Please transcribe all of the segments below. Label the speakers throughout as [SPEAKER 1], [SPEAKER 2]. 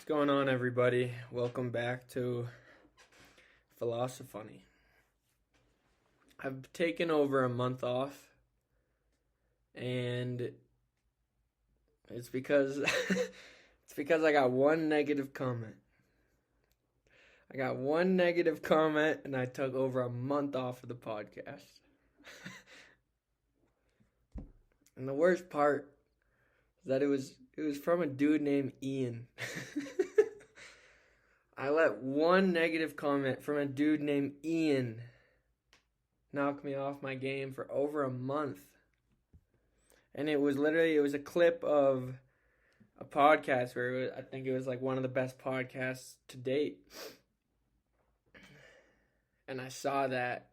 [SPEAKER 1] going on, everybody? Welcome back to Philosophy. I've taken over a month off, and it's because I got one negative comment. I got one negative comment, and I took over a month off of the podcast. And the worst part is that it was from a dude named Ian. I let one negative comment from a dude named Ian knock me off my game for over a month. And it was a clip of a podcast where I think it was like one of the best podcasts to date. And I saw that,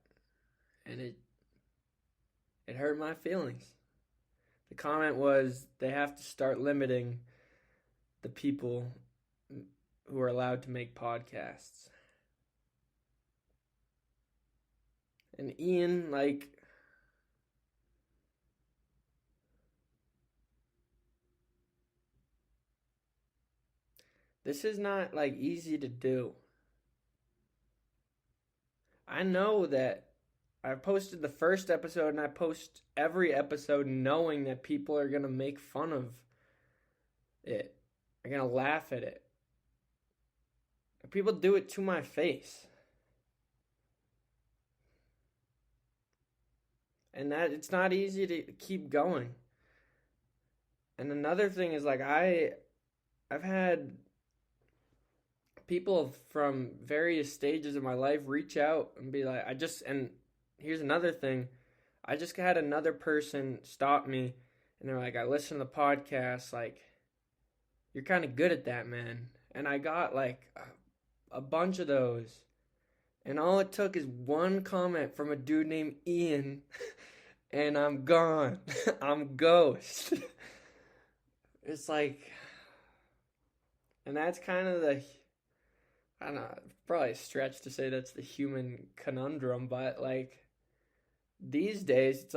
[SPEAKER 1] and it hurt my feelings. The comment was they have to start limiting the people who are allowed to make podcasts. And Ian, this is not easy to do. I know that I posted the first episode, and I post every episode knowing that people are going to make fun of it. They're going to laugh at it. People do it to my face. And that it's not easy to keep going. And another thing is I've had people from various stages of my life reach out and be like, and here's another thing. I just had another person stop me, and they're like, I listen to the podcast, you're kind of good at that, man. And I got a bunch of those. And all it took is one comment from a dude named Ian, and I'm gone. I'm ghost. It's and that's kind of I don't know, probably a stretch to say that's the human conundrum, but these days it's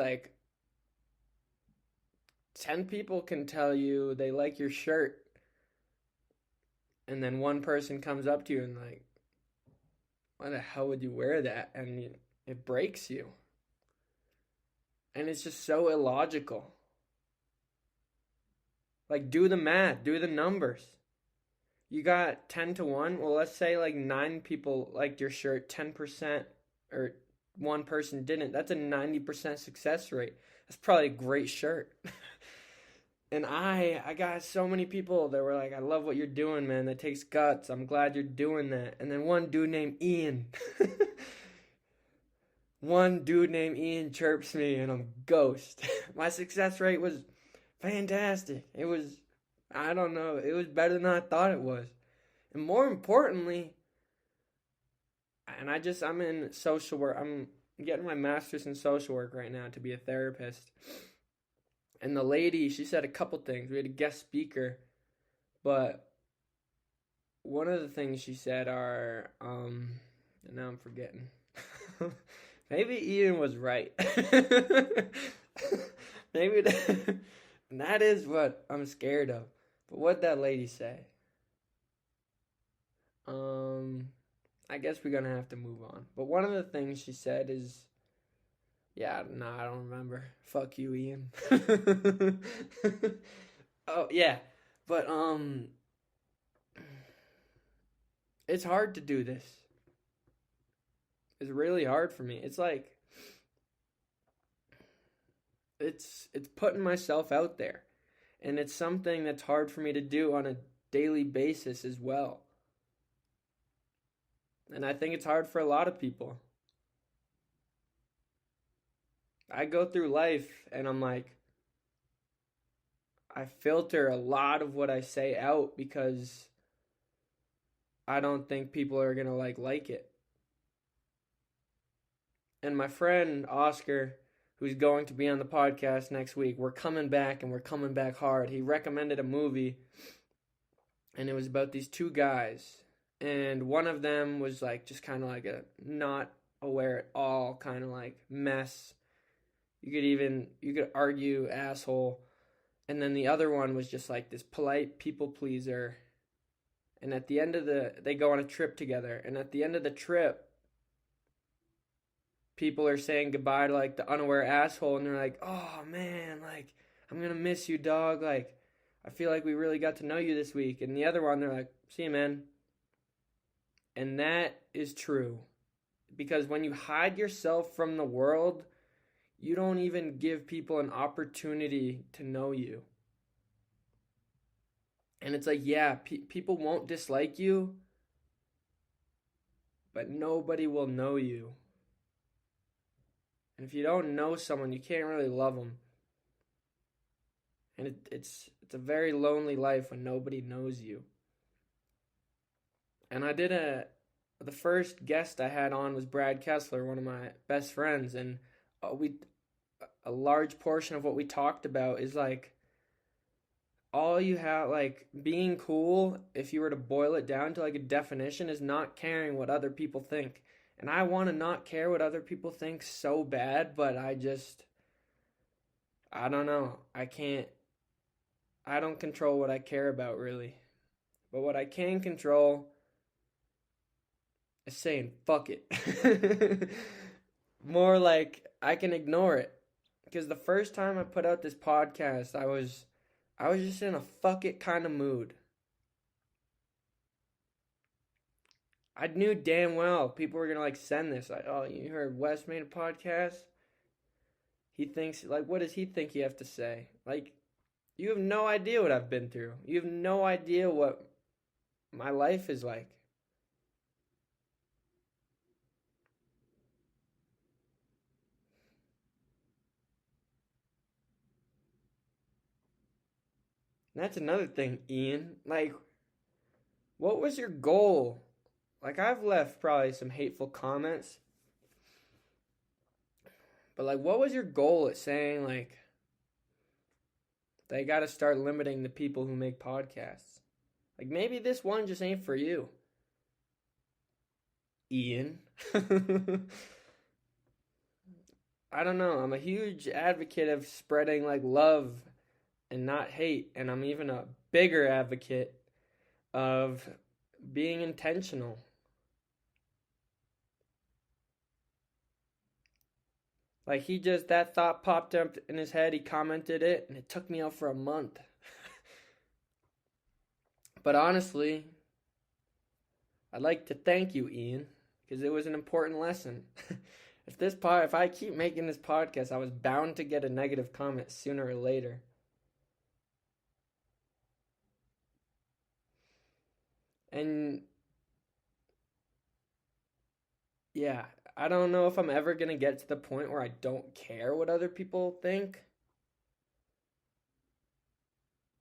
[SPEAKER 1] 10 people can tell you they like your shirt, and then one person comes up to you and why the hell would you wear that? And it breaks you. And it's just so illogical. Do the math, do the numbers. You got 10 to 1. Well, let's say 9 people liked your shirt, 10%, or one person didn't. That's a 90% success rate. That's probably a great shirt. And I got so many people that were like, I love what you're doing, man. That takes guts. I'm glad you're doing that. And then one dude named Ian. One dude named Ian chirps me, and I'm ghost. My success rate was fantastic. It was, I don't know, it was better than I thought it was. And more importantly, and I'm in social work. I'm getting my master's in social work right now to be a therapist. And the lady, she said a couple things. We had a guest speaker, but one of the things she said are, and now I'm forgetting. Maybe Ian was right. Maybe that is what I'm scared of. But what'd that lady say? I guess we're gonna have to move on. But one of the things she said is, I don't remember. Fuck you, Ian. Oh, yeah. But, it's hard to do this. It's really hard for me. It's it's putting myself out there. And it's something that's hard for me to do on a daily basis as well. And I think it's hard for a lot of people. I go through life and I'm I filter a lot of what I say out because I don't think people are going to like it. And my friend Oscar, who's going to be on the podcast next week, we're coming back, and we're coming back hard. He recommended a movie, and it was about these two guys. And one of them was just kind of a not aware at all kind of mess. You could argue asshole. And then the other one was just this polite people pleaser. And at the end of they go on a trip together. And at the end of the trip, people are saying goodbye to like the unaware asshole. And they're like, oh man, like, I'm going to miss you, dog. Like, I feel like we really got to know you this week. And the other one, they're like, see you, man. And that is true. Because when you hide yourself from the world, you don't even give people an opportunity to know you. And it's like, yeah, people won't dislike you, but nobody will know you. And if you don't know someone, you can't really love them. And it's a very lonely life when nobody knows you. And the first guest I had on was Brad Kessler, one of my best friends, and a large portion of what we talked about is like, all you have, like, being cool, if you were to boil it down to like a definition, is not caring what other people think. And I want to not care what other people think so bad, but I don't know. I don't control what I care about, really. But what I can control is saying, fuck it. More like, I can ignore it. Because the first time I put out this podcast, I was just in a fuck it kind of mood. I knew damn well people were going to like send this. Like, oh, you heard Wes made a podcast? He thinks, like, what does he think you have to say? Like, you have no idea what I've been through. You have no idea what my life is like. And that's another thing, Ian. Like, what was your goal? Like, I've left probably some hateful comments. But, like, what was your goal at saying, like, they got to start limiting the people who make podcasts? Like, maybe this one just ain't for you, Ian. I don't know. I'm a huge advocate of spreading, like, love and not hate. And I'm even a bigger advocate of being intentional. Like, that thought popped up in his head, he commented it, and it took me out for a month. But honestly, I'd like to thank you, Ian, because it was an important lesson. If I keep making this podcast, I was bound to get a negative comment sooner or later. And yeah, I don't know if I'm ever going to get to the point where I don't care what other people think.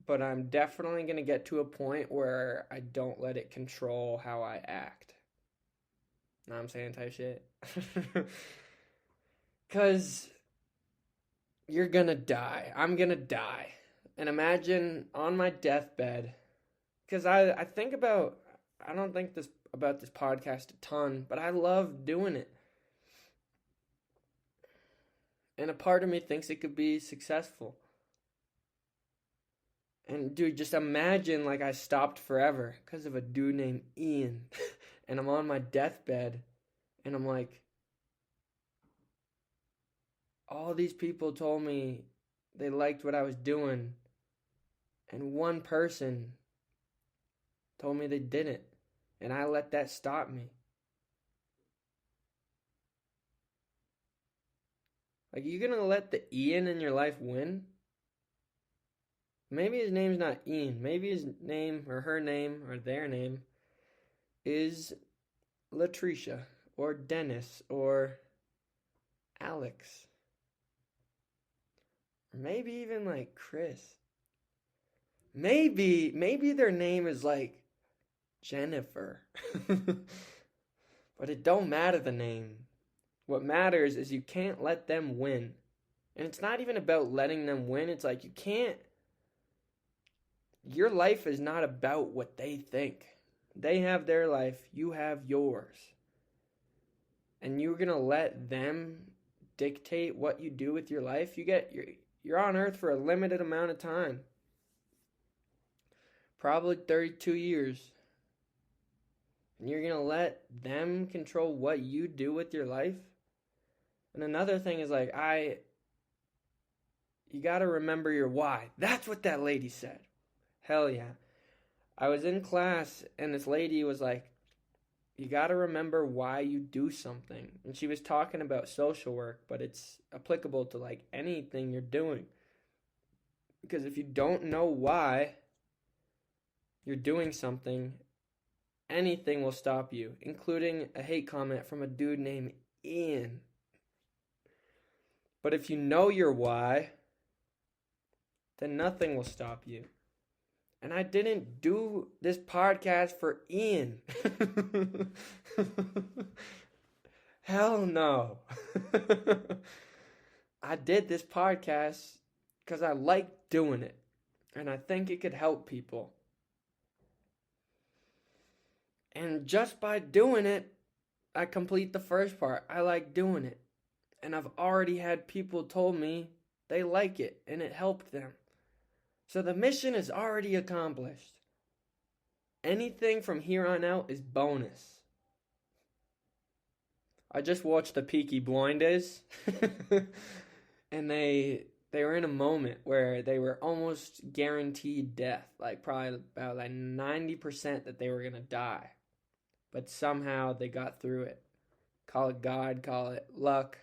[SPEAKER 1] But I'm definitely going to get to a point where I don't let it control how I act. Know what I'm saying? Type shit. Because you're going to die. I'm going to die. And imagine on my deathbed. Because I don't think about this podcast a ton, but I love doing it. And a part of me thinks it could be successful. And dude, just imagine like I stopped forever because of a dude named Ian. And I'm on my deathbed. And I'm like, all these people told me they liked what I was doing. And one person told me they didn't. And I let that stop me. Like, you gonna let the Ian in your life win? Maybe his name's not Ian. Maybe his name or her name or their name is Latricia or Dennis or Alex. Or maybe even like Chris. Maybe their name is like Jennifer. But it don't matter the name. What matters is you can't let them win. And it's not even about letting them win. It's like you can't. Your life is not about what they think. They have their life. You have yours. And you're going to let them dictate what you do with your life. You're on earth for a limited amount of time. Probably 32 years. And you're going to let them control what you do with your life? And another thing is like, you got to remember your why. That's what that lady said. Hell yeah. I was in class and this lady was like, you got to remember why you do something. And she was talking about social work, but it's applicable to like anything you're doing. Because if you don't know why you're doing something, anything will stop you, including a hate comment from a dude named Ian. But if you know your why, then nothing will stop you. And I didn't do this podcast for Ian. Hell no. I did this podcast because I like doing it. And I think it could help people. And just by doing it, I complete the first part. I like doing it. And I've already had people told me they like it and it helped them. So the mission is already accomplished. Anything from here on out is bonus. I just watched the Peaky Blinders. And they were in a moment where they were almost guaranteed death. Like probably about like 90% that they were going to die. But somehow they got through it. Call it God, call it luck.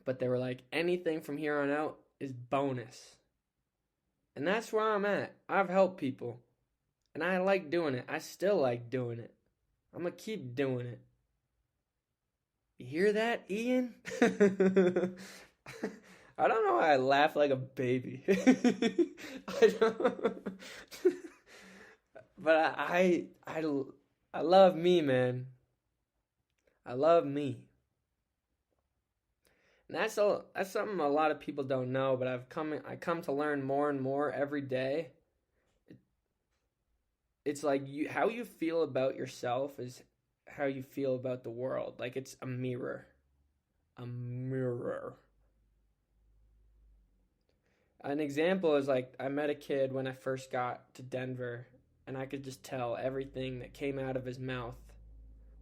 [SPEAKER 1] But they were like, anything from here on out is bonus. And that's where I'm at. I've helped people. And I like doing it. I still like doing it. I'm going to keep doing it. You hear that, Ian? I don't know why I laugh like a baby. I don't. But I love me, man. I love me. And that's something a lot of people don't know, but I come to learn more and more every day. It's like how you feel about yourself is how you feel about the world. Like it's a mirror. A mirror. An example is like I met a kid when I first got to Denver, and I could just tell everything that came out of his mouth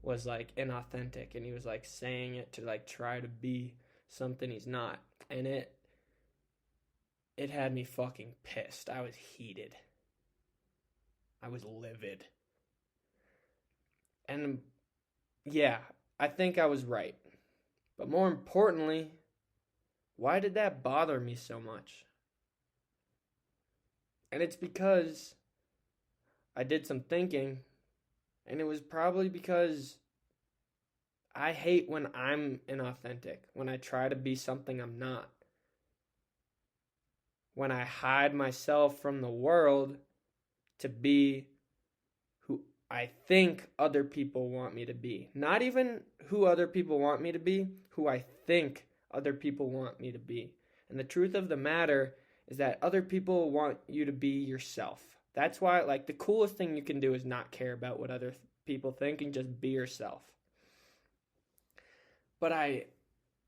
[SPEAKER 1] was like inauthentic, and he was like saying it to like try to be something he's not. And it had me fucking pissed. I was heated. I was livid. And yeah, I think I was right. But more importantly, why did that bother me so much? And it's because I did some thinking, and it was probably because I hate when I'm inauthentic, when I try to be something I'm not. When I hide myself from the world to be who I think other people want me to be. Not even who other people want me to be, who I think other people want me to be. And the truth of the matter is that other people want you to be yourself. That's why, like, the coolest thing you can do is not care about what other people think and just be yourself.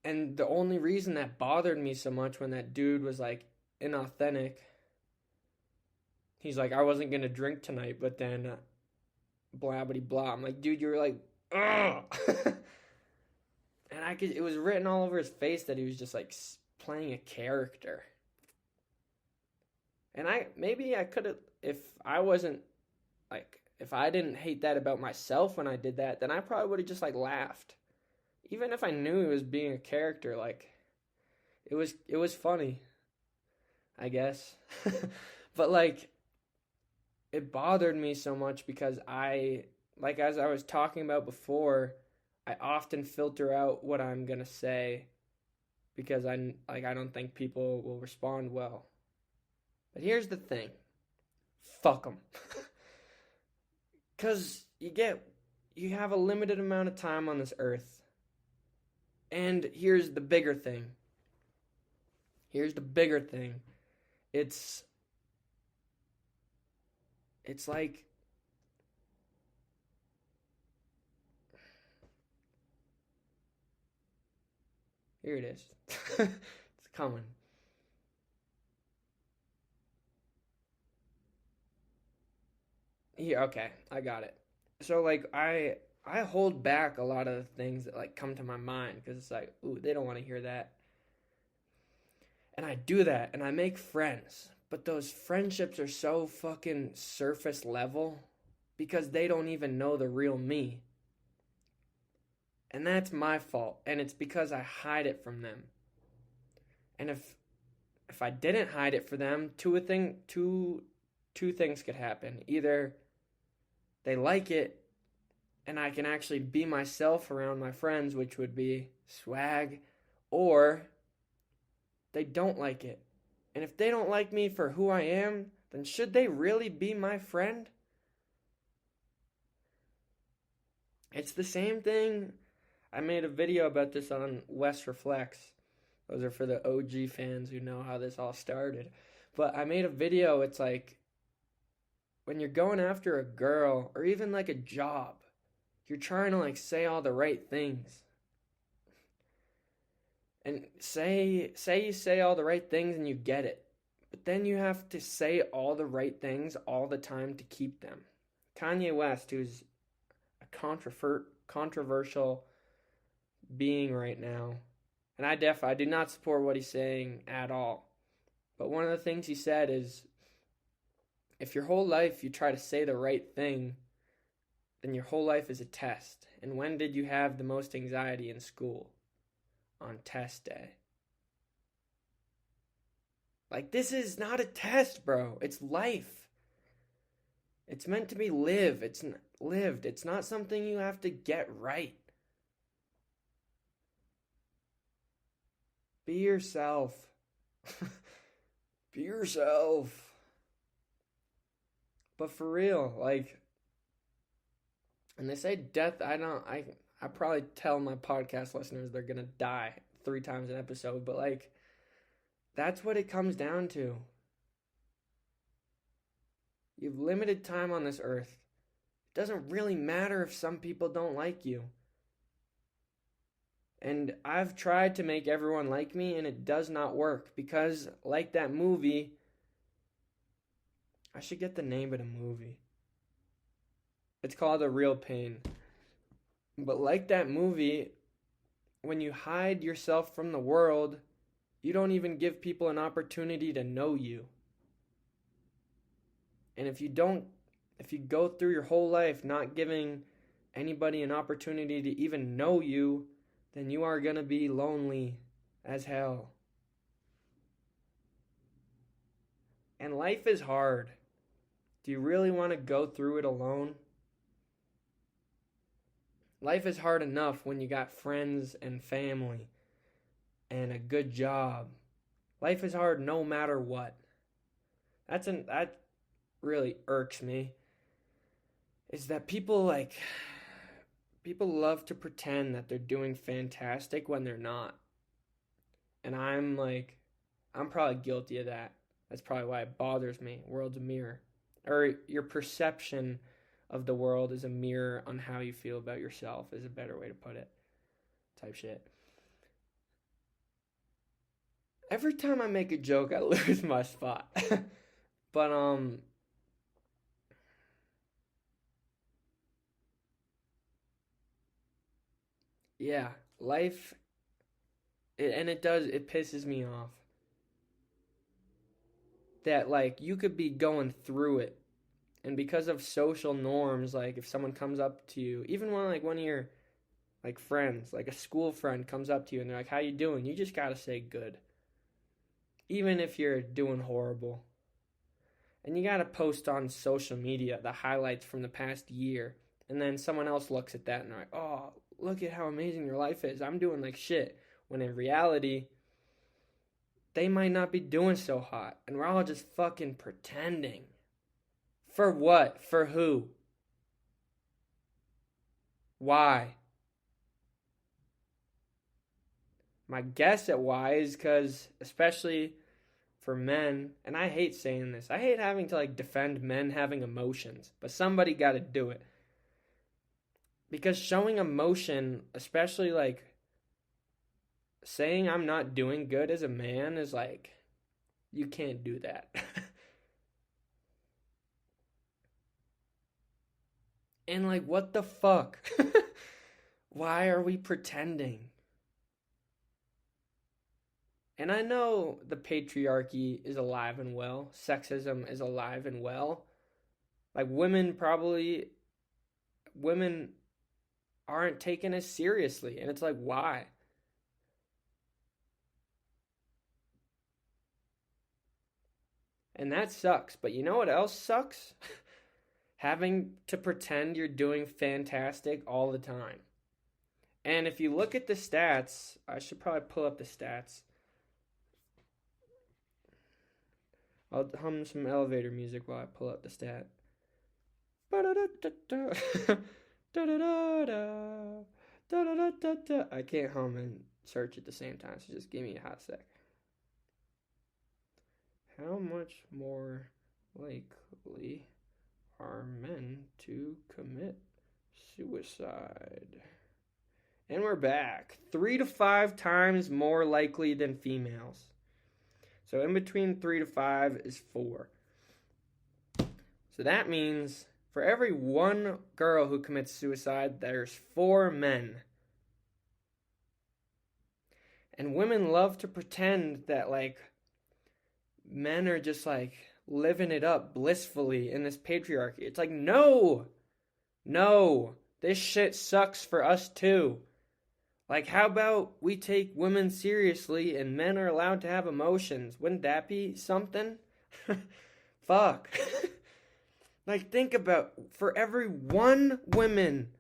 [SPEAKER 1] And the only reason that bothered me so much when that dude was like inauthentic, he's like, I wasn't going to drink tonight, but then blah, blah, blah. I'm like, dude, you were like, ugh. And it was written all over his face that he was just like playing a character. And maybe I could have, if I didn't hate that about myself when I did that, then I probably would have just like laughed. Even if I knew he was being a character, like, it was funny, I guess. But, like, it bothered me so much because as I was talking about before, I often filter out what I'm going to say because I don't think people will respond well. But here's the thing. Fuck them. Because you have a limited amount of time on this earth. And here's the bigger thing. It's like, here it is. It's coming. Here, okay, I got it. So like I hold back a lot of the things that like come to my mind because it's like, ooh, they don't want to hear that. And I do that and I make friends. But those friendships are so fucking surface level because they don't even know the real me. And that's my fault. And it's because I hide it from them. And if I didn't hide it for them, two things could happen. Either they like it and I can actually be myself around my friends, which would be swag, or they don't like it. And if they don't like me for who I am, then should they really be my friend? It's the same thing. I made a video about this on West Reflects. Those are for the OG fans who know how this all started. But I made a video, it's like when you're going after a girl or even like a job, you're trying to like say all the right things. And say you say all the right things and you get it. But then you have to say all the right things all the time to keep them. Kanye West, who's a controversial being right now, and I do not support what he's saying at all. But one of the things he said is, if your whole life you try to say the right thing, then your whole life is a test. And when did you have the most anxiety in school? On test day. Like, this is not a test, bro. It's life. It's meant to be lived. It's not something you have to get right. Be yourself. Be yourself. But for real, like, and they say death, I probably tell my podcast listeners they're gonna die 3 times an episode, but like, that's what it comes down to. You've limited time on this earth. It doesn't really matter if some people don't like you. And I've tried to make everyone like me, and it does not work. Because, like that movie, I should get the name of the movie. It's called A Real Pain. But like that movie, when you hide yourself from the world, you don't even give people an opportunity to know you. And if you go through your whole life not giving anybody an opportunity to even know you, then you are going to be lonely as hell. And life is hard. Do you really want to go through it alone? Life is hard enough when you got friends and family and a good job. Life is hard no matter what. That really irks me. Is that people love to pretend that they're doing fantastic when they're not. And I'm probably guilty of that. That's probably why it bothers me. World's a mirror. Or your perception of the world is a mirror on how you feel about yourself is a better way to put it. Type shit. Every time I make a joke, I lose my spot. But, yeah, life, it pisses me off. That, like, you could be going through it. And because of social norms, like, if someone comes up to you, even when, like, one of your, like, friends, like a school friend comes up to you and they're like, how you doing? You just gotta say good. Even if you're doing horrible. And you gotta post on social media the highlights from the past year. And then someone else looks at that and they're like, oh, look at how amazing your life is. I'm doing like shit. When in reality, they might not be doing so hot. And we're all just fucking pretending. For what? For who? Why? My guess at why is because, especially for men, and I hate saying this, I hate having to like defend men having emotions, but somebody gotta do it. Because showing emotion, especially like saying I'm not doing good as a man, is like, you can't do that. And like, what the fuck? Why are we pretending? And I know the patriarchy is alive and well, sexism is alive and well. Like, women aren't taken as seriously. And it's like, why? And that sucks. But you know what else sucks? Having to pretend you're doing fantastic all the time. And if you look at the stats, I should probably pull up the stats. I'll hum some elevator music while I pull up the stat. I can't hum and search at the same time, so just give me a hot sec. How much more likely are men to commit suicide? And we're back. 3 to 5 times more likely than females. So in between 3 to 5 is 4. So that means for every one girl who commits suicide, there's 4 men. And women love to pretend that, like, men are just, like, living it up blissfully in this patriarchy. It's like, no! This shit sucks for us too. Like, how about we take women seriously and men are allowed to have emotions? Wouldn't that be something? Fuck. Like, think about, for every one woman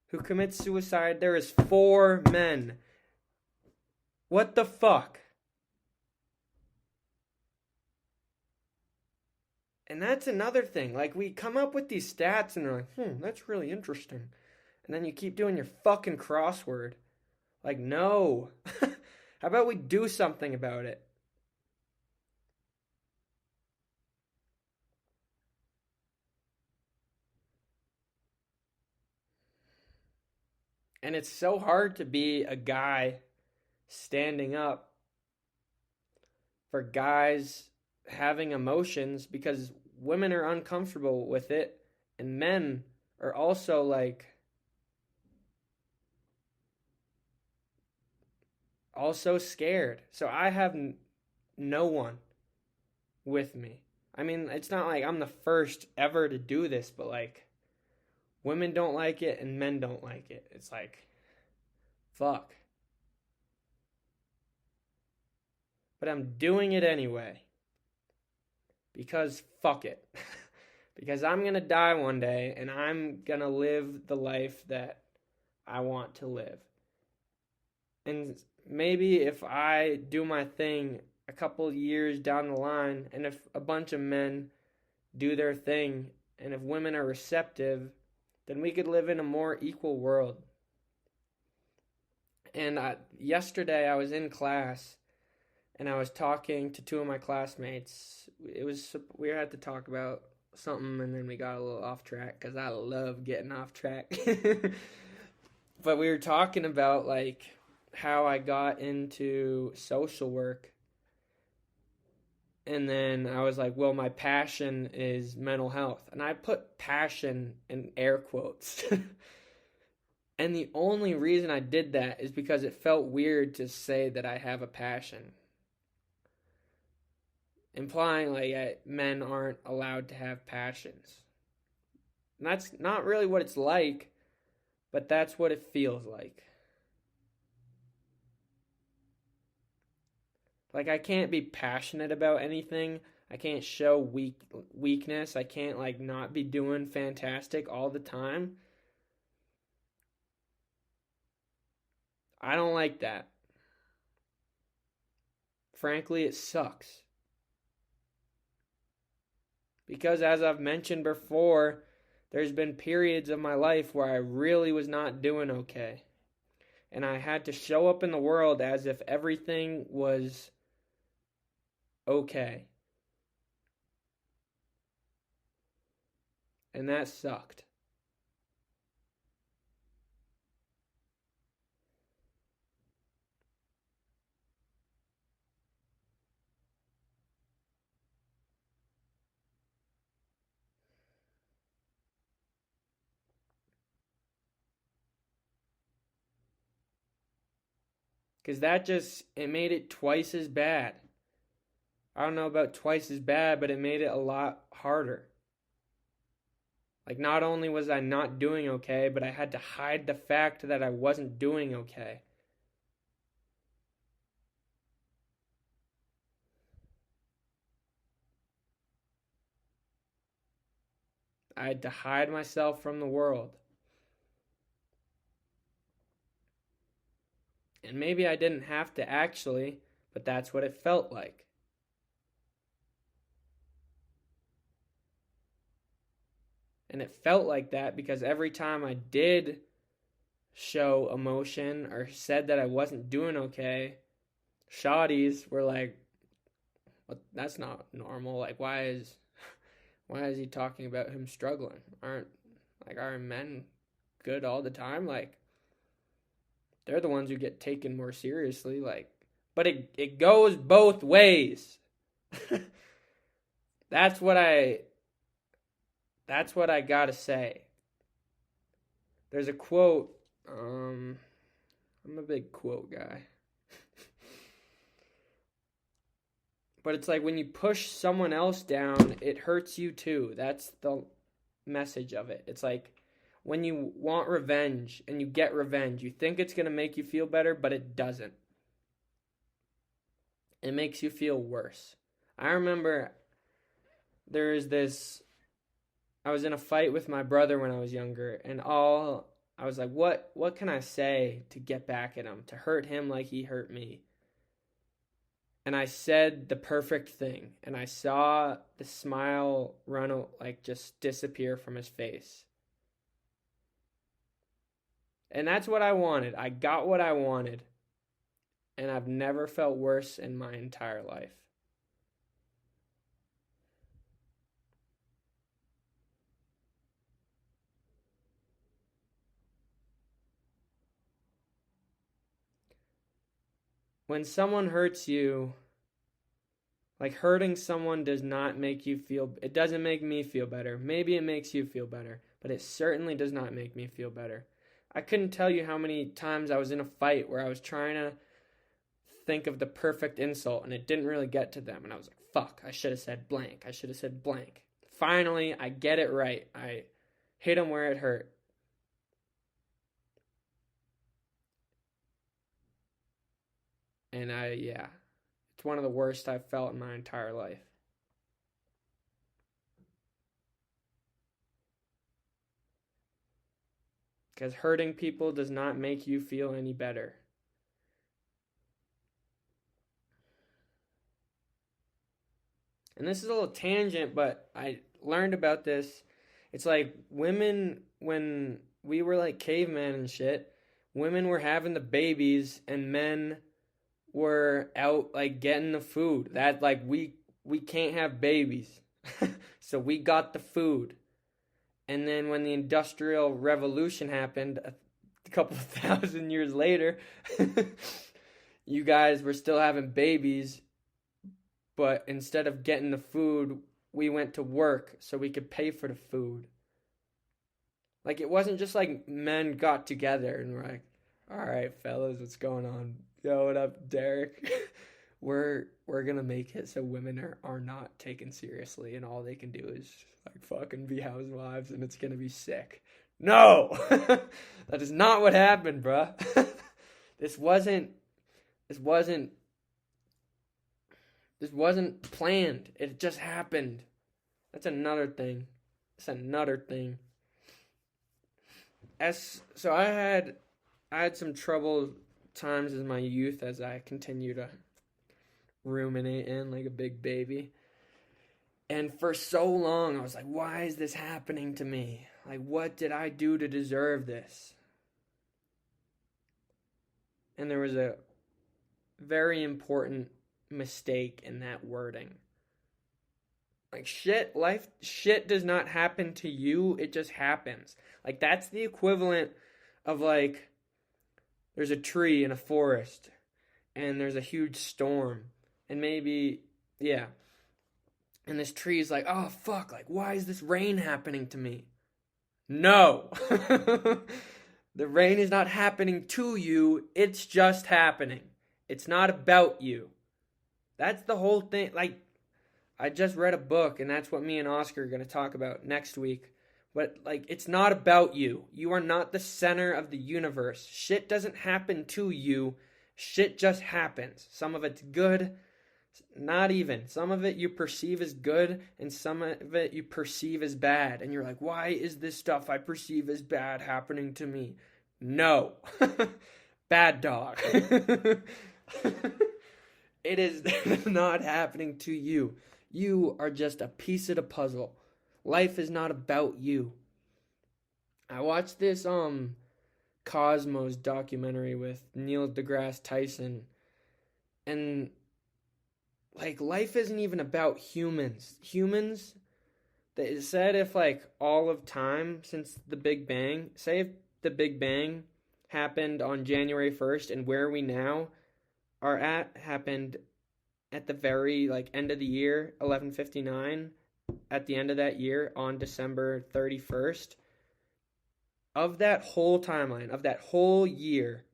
[SPEAKER 1] who commits suicide, there is 4 men. What the fuck? And that's another thing. Like, we come up with these stats and they're like, that's really interesting. And then you keep doing your fucking crossword. Like, no. How about we do something about it? And it's so hard to be a guy standing up for guys having emotions because women are uncomfortable with it and men are also like also scared. So I have no one with me. I mean, it's not like I'm the first ever to do this, but like women don't like it and men don't like it. It's like fuck. But I'm doing it anyway. Because fuck it. Because I'm going to die one day and I'm going to live the life that I want to live. And maybe if I do my thing a couple years down the line, and if a bunch of men do their thing, and if women are receptive, then we could live in a more equal world. And yesterday I was in class, and I was talking to 2 of my classmates. We had to talk about something, and then we got a little off track, because I love getting off track. But we were talking about, like, how I got into social work. And then I was like, well, my passion is mental health. And I put passion in air quotes. And the only reason I did that is because it felt weird to say that I have a passion. Implying like men aren't allowed to have passions. And that's not really what it's like, but that's what it feels like. Like, I can't be passionate about anything. I can't show weakness. I can't, like, not be doing fantastic all the time. I don't like that. Frankly, it sucks. Because, as I've mentioned before, there's been periods of my life where I really was not doing okay. And I had to show up in the world as if everything was okay. And that sucked. Because it made it twice as bad. I don't know about twice as bad, but it made it a lot harder. Like, not only was I not doing okay, but I had to hide the fact that I wasn't doing okay. I had to hide myself from the world. And maybe I didn't have to actually, but that's what it felt like. And it felt like that because every time I did show emotion or said that I wasn't doing okay, shawties were like, well, that's not normal. Like, why is he talking about him struggling? Aren't men good all the time? Like, they're the ones who get taken more seriously. Like, but it goes both ways. That's what I gotta say. There's a quote. I'm a big quote guy. But it's like when you push someone else down, it hurts you too. That's the message of it. It's like when you want revenge and you get revenge, you think it's going to make you feel better, but it doesn't. It makes you feel worse. I remember I was in a fight with my brother when I was younger, and I was like, what can I say to get back at him, to hurt him like he hurt me? And I said the perfect thing, and I saw the smile just disappear from his face. And that's what I wanted. I got what I wanted, and I've never felt worse in my entire life. When someone hurts you, like hurting someone does not make you feel, it doesn't make me feel better. Maybe it makes you feel better, but it certainly does not make me feel better. I couldn't tell you how many times I was in a fight where I was trying to think of the perfect insult and it didn't really get to them. And I was like, fuck, I should have said blank. I should have said blank. Finally, I get it right. I hit him where it hurt. And it's one of the worst I've felt in my entire life. Because hurting people does not make you feel any better. And this is a little tangent, but I learned about this. It's like women, when we were like cavemen and shit, women were having the babies and men were out like getting the food. That like we can't have babies. So we got the food. And then when the Industrial Revolution happened a couple of thousand years later, you guys were still having babies, but instead of getting the food, we went to work so we could pay for the food. Like, it wasn't just like men got together and were like, all right, fellas, what's going on? Yo, what up, Derek? We're gonna make it so women are not taken seriously and all they can do is like fucking be housewives and it's gonna be sick. No! That is not what happened, bruh. This wasn't planned. It just happened. That's another thing. So I had some troubled times in my youth as I continue to ruminate in like a big baby. And for so long, I was like, why is this happening to me? Like, what did I do to deserve this? And there was a very important mistake in that wording. Like, shit does not happen to you, it just happens. Like, that's the equivalent of like, there's a tree in a forest, and there's a huge storm, and maybe, and this tree is like, oh, fuck, like, why is this rain happening to me? No! The rain is not happening to you, it's just happening. It's not about you. That's the whole thing. Like, I just read a book, and that's what me and Oscar are going to talk about next week. But, like, it's not about you. You are not the center of the universe. Shit doesn't happen to you. Shit just happens. Some of it's good, not even. Some of it you perceive as good, and some of it you perceive as bad. And you're like, why is this stuff I perceive as bad happening to me? No. Bad dog. It is not happening to you. You are just a piece of the puzzle. Life is not about you. I watched this Cosmos documentary with Neil deGrasse Tyson, and like, life isn't even about humans. Humans, they said, if like all of time since the Big Bang, say if the Big Bang happened on January 1st and where we now are at happened at the very like end of the year, 1159, at the end of that year on December 31st, of that whole timeline, of that whole year,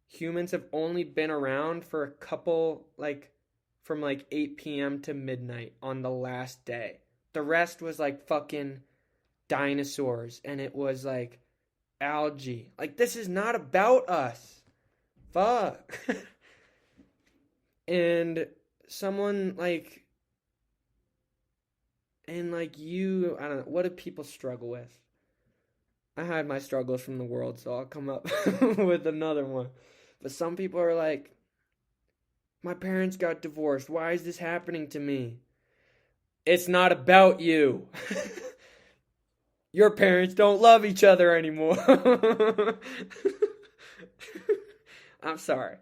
[SPEAKER 1] humans have only been around for a couple, like, from like 8 p.m. to midnight on the last day. The rest was like fucking dinosaurs, and it was like algae. Like, this is not about us. Fuck. And someone like, and like you, I don't know, what do people struggle with? I had my struggles from the world, so I'll come up with another one. But some people are like, my parents got divorced. Why is this happening to me? It's not about you. Your parents don't love each other anymore. I'm sorry.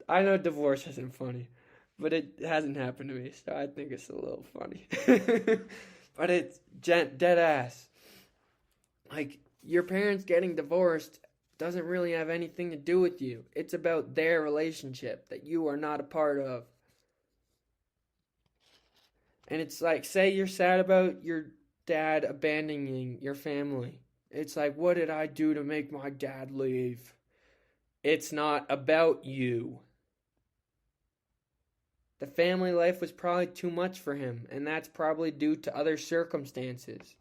[SPEAKER 1] I know divorce isn't funny, but it hasn't happened to me, so I think it's a little funny. But it's dead ass. Like, your parents getting divorced doesn't really have anything to do with you. It's about their relationship that you are not a part of. And it's like, say you're sad about your dad abandoning your family. It's like, what did I do to make my dad leave? It's not about you. The family life was probably too much for him, and that's probably due to other circumstances.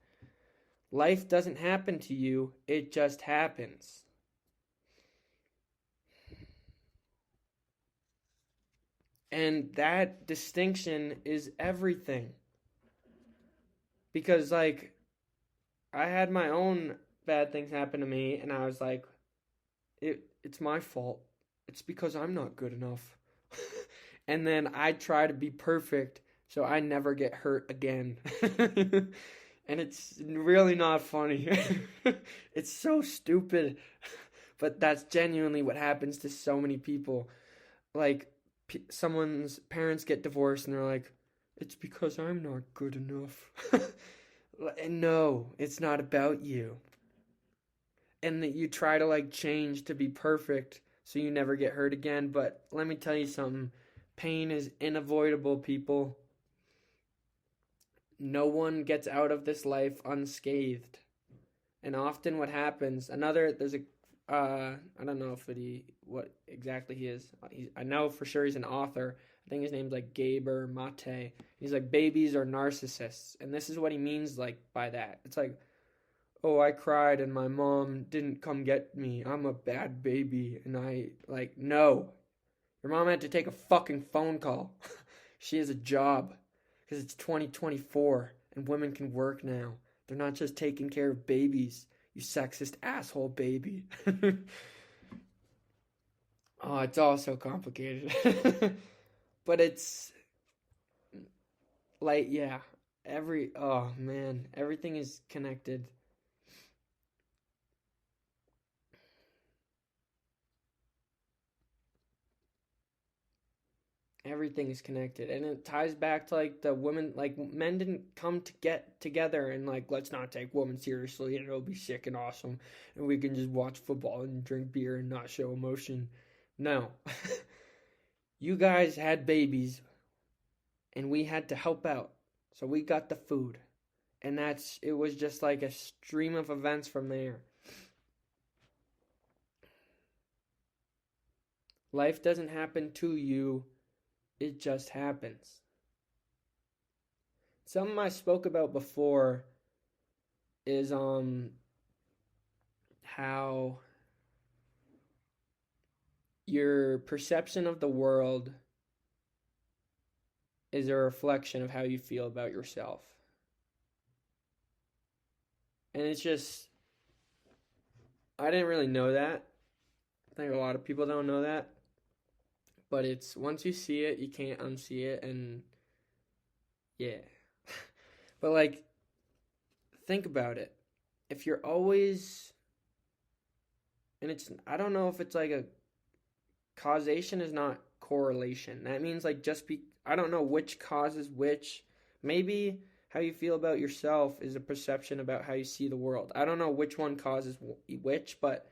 [SPEAKER 1] Life doesn't happen to you, it just happens. And that distinction is everything. Because, like, I had my own bad things happen to me, and I was like, it's my fault. It's because I'm not good enough. And then I try to be perfect so I never get hurt again. And it's really not funny. It's so stupid. But that's genuinely what happens to so many people. Like, someone's parents get divorced and they're like, it's because I'm not good enough. And no, it's not about you. And that you try to like change to be perfect so you never get hurt again. But let me tell you something. Pain is unavoidable, people. No one gets out of this life unscathed. And often what happens, there's a, I don't know what exactly he is. I know for sure he's an author. I think his name's like Gaber Mate. He's like, babies are narcissists. And this is what he means like by that. It's like, oh, I cried and my mom didn't come get me. I'm a bad baby. And I, like, no. Your mom had to take a fucking phone call. She has a job. Because it's 2024 and women can work now. They're not just taking care of babies. You sexist asshole baby. Oh, it's all so complicated. But it's like, yeah. Oh man. Everything is connected. Everything is connected, and it ties back to like the women, like men didn't come to get together and like, let's not take women seriously and it'll be sick and awesome and we can just watch football and drink beer and not show emotion. No. You guys had babies and we had to help out, so we got the food, and it was just like a stream of events from there. Life doesn't happen to you, it just happens. Something I spoke about before is how your perception of the world is a reflection of how you feel about yourself. And it's just, I didn't really know that. I think a lot of people don't know that. But it's, once you see it, you can't unsee it. And yeah. But like, think about it. If you're always, and it's, I don't know if it's like a, causation is not correlation. That means like I don't know which causes which. Maybe how you feel about yourself is a perception about how you see the world. I don't know which one causes which, but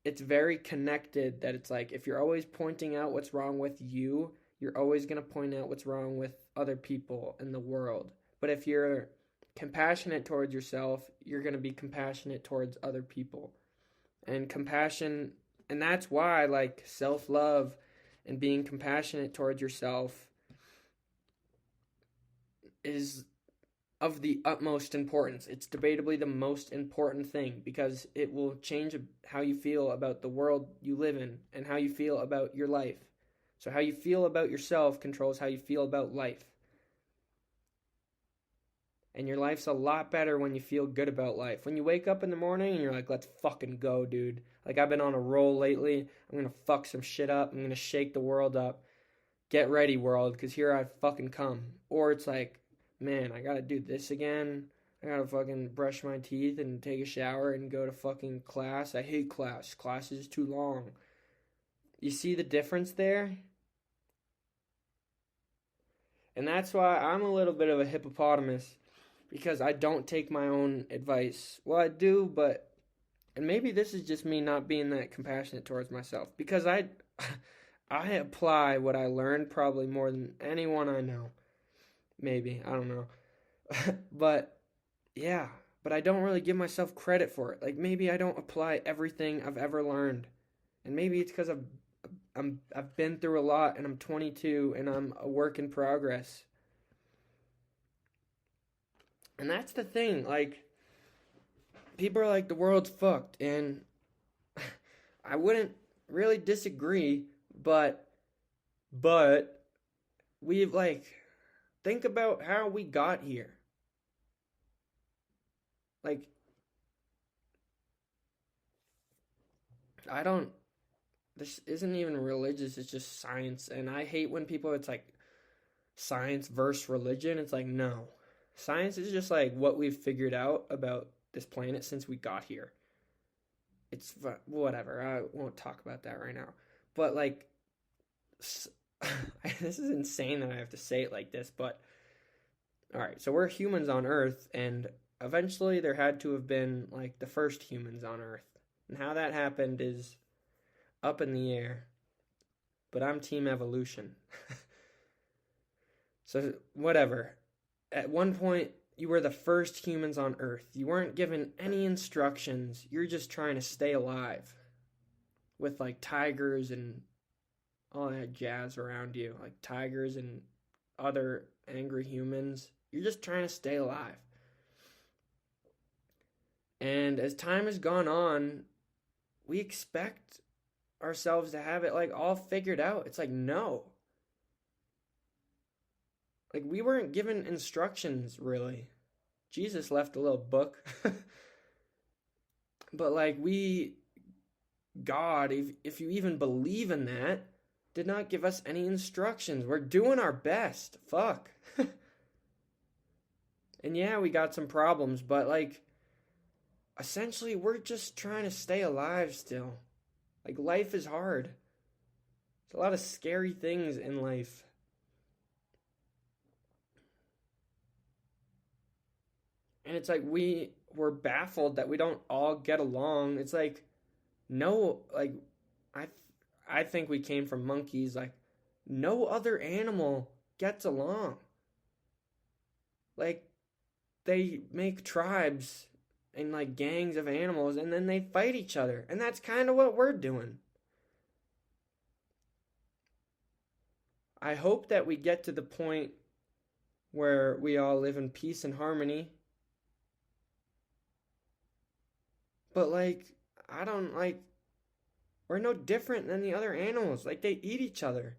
[SPEAKER 1] it's very connected, that it's like if you're always pointing out what's wrong with you, you're always going to point out what's wrong with other people in the world. But if you're compassionate towards yourself, you're going to be compassionate towards other people. And compassion, and that's why like self-love and being compassionate towards yourself is of the utmost importance. It's debatably the most important thing, because it will change how you feel about the world you live in and how you feel about your life. So how you feel about yourself controls how you feel about life. And your life's a lot better when you feel good about life. When you wake up in the morning and you're like, let's fucking go, dude. Like, I've been on a roll lately. I'm gonna fuck some shit up. I'm gonna shake the world up. Get ready, world, because here I fucking come. Or it's like, man, I gotta do this again. I gotta fucking brush my teeth and take a shower and go to fucking class. I hate class. Class is too long. You see the difference there? And that's why I'm a little bit of a hippopotamus, because I don't take my own advice. Well, I do, but, and maybe this is just me not being that compassionate towards myself, because I apply what I learned probably more than anyone I know. Maybe, I don't know. But yeah, but I don't really give myself credit for it. Like, maybe I don't apply everything I've ever learned. And maybe it's because I've been through a lot, and I'm 22 and I'm a work in progress. And that's the thing, like, people are like, the world's fucked, and I wouldn't really disagree, but we've, like, think about how we got here. Like, this isn't even religious, it's just science, and I hate when people, it's like, science versus religion. It's like, no. Science is just like what we've figured out about this planet since we got here. It's whatever. I won't talk about that right now. But like, this is insane that I have to say it like this, but all right. So we're humans on Earth, and eventually there had to have been like the first humans on Earth. And how that happened is up in the air. But I'm team evolution. So whatever. At one point, you were the first humans on Earth. You weren't given any instructions. You're just trying to stay alive. With like tigers and all that jazz around you. Like tigers and other angry humans. You're just trying to stay alive. And as time has gone on, we expect ourselves to have it like all figured out. It's like, no. Like, we weren't given instructions, really. Jesus left a little book. But, like, God, if you even believe in that, did not give us any instructions. We're doing our best. Fuck. And yeah, we got some problems, but, like, essentially, we're just trying to stay alive still. Like, life is hard. There's a lot of scary things in life. And it's like we're baffled that we don't all get along. It's like, no, like, I think we came from monkeys. Like, no other animal gets along. Like, they make tribes and, like, gangs of animals, and then they fight each other. And that's kind of what we're doing. I hope that we get to the point where we all live in peace and harmony. But I don't we're no different than the other animals. Like, they eat each other.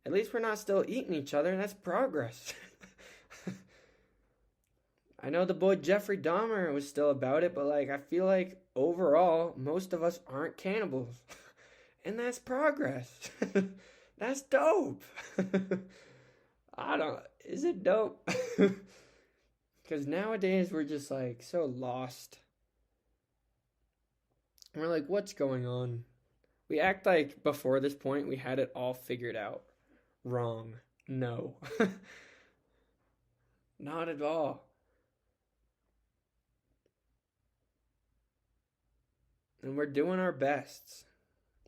[SPEAKER 1] At least we're not still eating each other, and that's progress. I know the boy Jeffrey Dahmer was still about it, but I feel like overall, most of us aren't cannibals. And that's progress. That's dope. Is it dope? Because nowadays we're just so lost. And we're like, what's going on? We act like before this point we had it all figured out. Wrong. No. Not at all. And we're doing our best.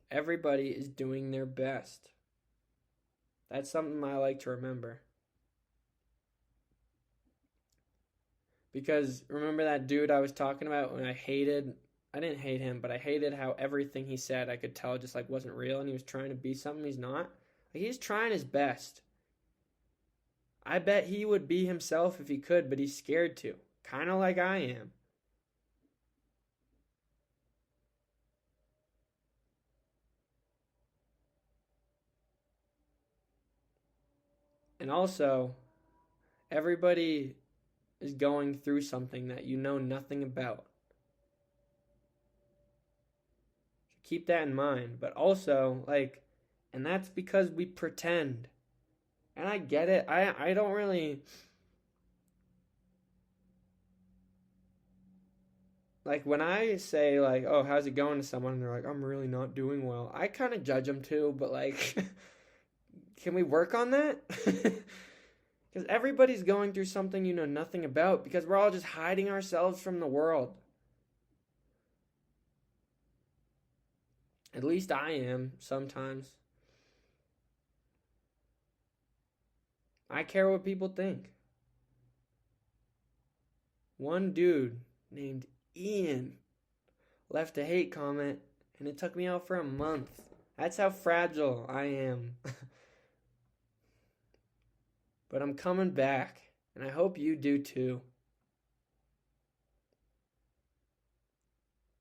[SPEAKER 1] Everybody is doing their best. That's something I like to remember. Because remember that dude I was talking about when I didn't hate him, but I hated how everything he said I could tell just wasn't real, and he was trying to be something he's not. He's trying his best. I bet he would be himself if he could, but he's scared to. Kind of like I am. And also, everybody is going through something that you know nothing about. Keep that in mind. But also, and that's because we pretend. And I get it. I don't really... when I say, oh, how's it going to someone? And they're like, I'm really not doing well. I kind of judge them too, but, can we work on that? Because everybody's going through something you know nothing about, because we're all just hiding ourselves from the world. At least I am, sometimes. I care what people think. One dude named Ian left a hate comment, and it took me out for a month. That's how fragile I am. But I'm coming back, and I hope you do too.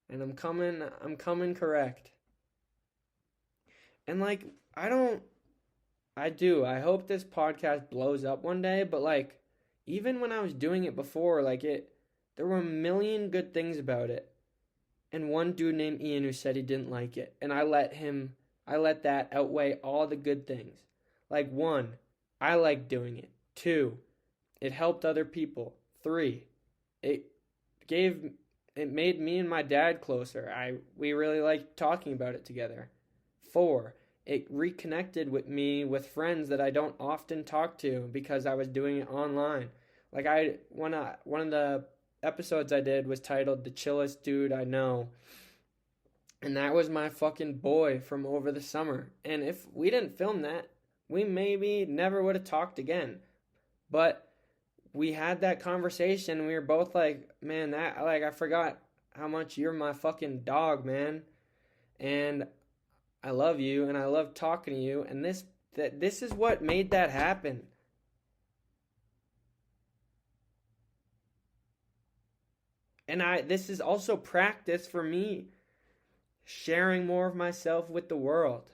[SPEAKER 1] And I'm coming correct. And I hope this podcast blows up one day, but even when I was doing it before, there were a million good things about it. And one dude named Ian who said he didn't like it. And I let that outweigh all the good things. One, I liked doing it. 2, it helped other people. 3, it made me and my dad closer. We really liked talking about it together. 4, it reconnected with me with friends that I don't often talk to because I was doing it online. One of the episodes I did was titled "The Chillest Dude I Know." And that was my fucking boy from over the summer. And if we didn't film that, we maybe never would have talked again. But we had that conversation, and we were both like, man, I forgot how much you're my fucking dog, man. And I love you, and I love talking to you. And this is what made that happen. And this is also practice for me, sharing more of myself with the world.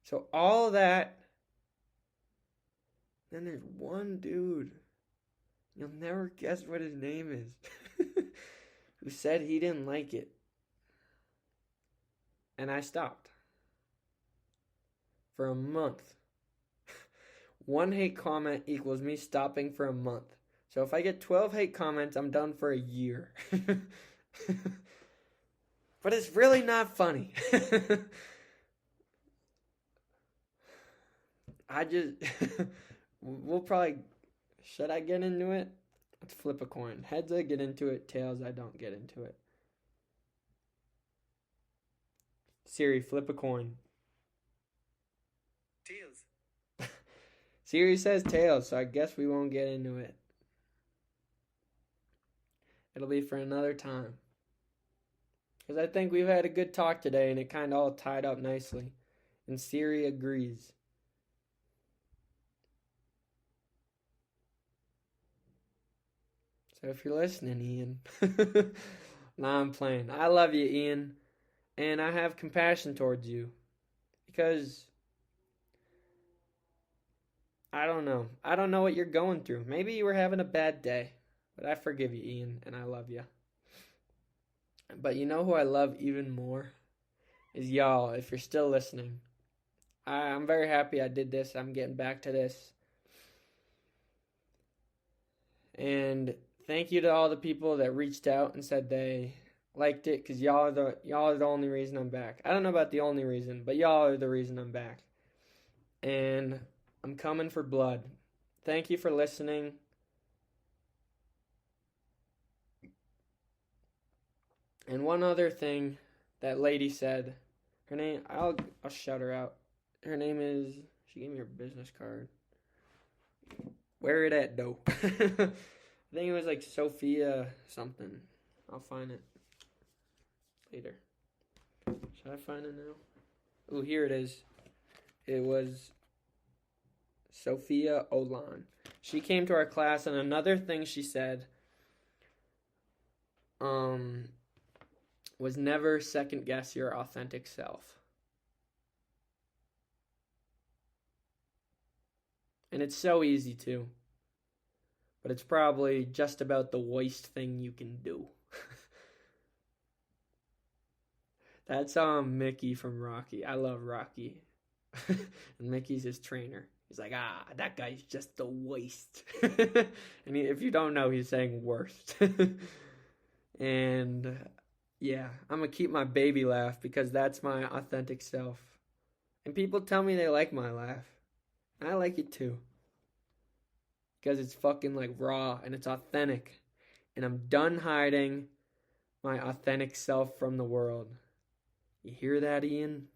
[SPEAKER 1] So all that, then there's one dude, you'll never guess what his name is, who said he didn't like it. And I stopped. For a month. One hate comment equals me stopping for a month. So if I get 12 hate comments, I'm done for a year. But it's really not funny. We'll probably, should I get into it? Let's flip a coin. Heads, I get into it. Tails, I don't get into it. Siri, flip a coin.
[SPEAKER 2] Tails.
[SPEAKER 1] Siri says tails, so I guess we won't get into it. It'll be for another time. Because I think we've had a good talk today and it kind of all tied up nicely. And Siri agrees. So if you're listening, Ian, nah, I'm playing. I love you, Ian, and I have compassion towards you because I don't know. I don't know what you're going through. Maybe you were having a bad day, but I forgive you, Ian, and I love you. But you know who I love even more is y'all. If you're still listening, I'm very happy I did this. I'm getting back to this. And thank you to all the people that reached out and said they liked it because y'all are the only reason I'm back. I don't know about the only reason, but y'all are the reason I'm back. And I'm coming for blood. Thank you for listening. And one other thing that lady said, her name, I'll shout her out. Her name is, she gave me her business card. Where it at, though? I think it was like Sophia something. I'll find it later. Should I find it now? Ooh, here it is. It was Sophia Olan. She came to our class, and another thing she said was never second guess your authentic self. And it's so easy to. But it's probably just about the worst thing you can do. That's Mickey from Rocky. I love Rocky. And Mickey's his trainer. He's like, that guy's just the worst. And if you don't know, he's saying worst. And yeah, I'm going to keep my baby laugh because that's my authentic self. And people tell me they like my laugh. And I like it too. Because it's fucking like raw and it's authentic. And I'm done hiding my authentic self from the world. You hear that, Ian?